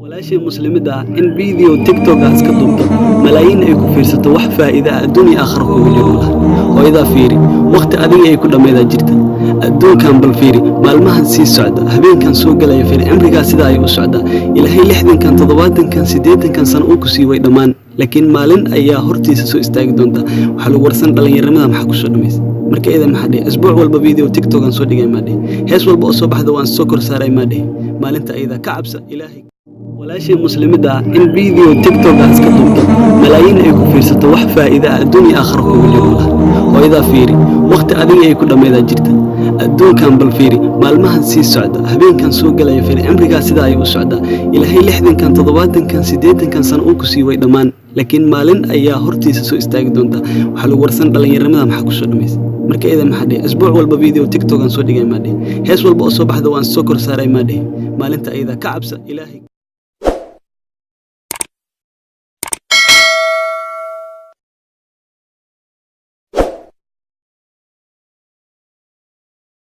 walaashii muslimada ah in video TikTok ah iska duubto malaayiin ay ku fiirsato wax faa'iido ah adduunka aakhirka ugu jiro hooyada fiiri waqti adiga ay ku dhameeyda jirta adduunkan bal fiiri maalmahan sii socda habeenkan soo galaya fiiri cimriga sida ay u socda ilaahay 60kan 70kan 80kan sano uu ku sii way dhamaan laakiin maalin ayaa hortiisa soo istaagi doonta waxa lagu warsan dhalinyarimada maxaa ku soo dhameys marka idan maxaa dhigay asbuuc walba video TikTok aan soo dhigay maadhay hees walba oo soo baxda waan soo kor saaray maadhay maalinta ayda ka cabsa ilaahay walaashii muslimada ah in video TikTok ah iska duubto malaayiin ay ku fiirsato wax faa'iido ah adduunka aakhirka ugu jiro hooyada fiiri waqti adiga ay ku dhameeyda jirta adduunkan bal fiiri maalmahan sii socda habeenkan soo galaya fiiri cimriga sida ay u socda ilaahay 60kan 70kan 80kan sano uu ku sii way dhamaan laakiin maalin ayaa hortiisa soo istaagi doonta waxa lagu warsan dhalinyarimada maxaa ku soo dhameys marka idan maxaa dhigay asbuuc walba video TikTok aan soo dhigay maadhay hees walba oo soo baxda waan soo kor saaray maadhay maalinta ayda ka cabsa ilaahay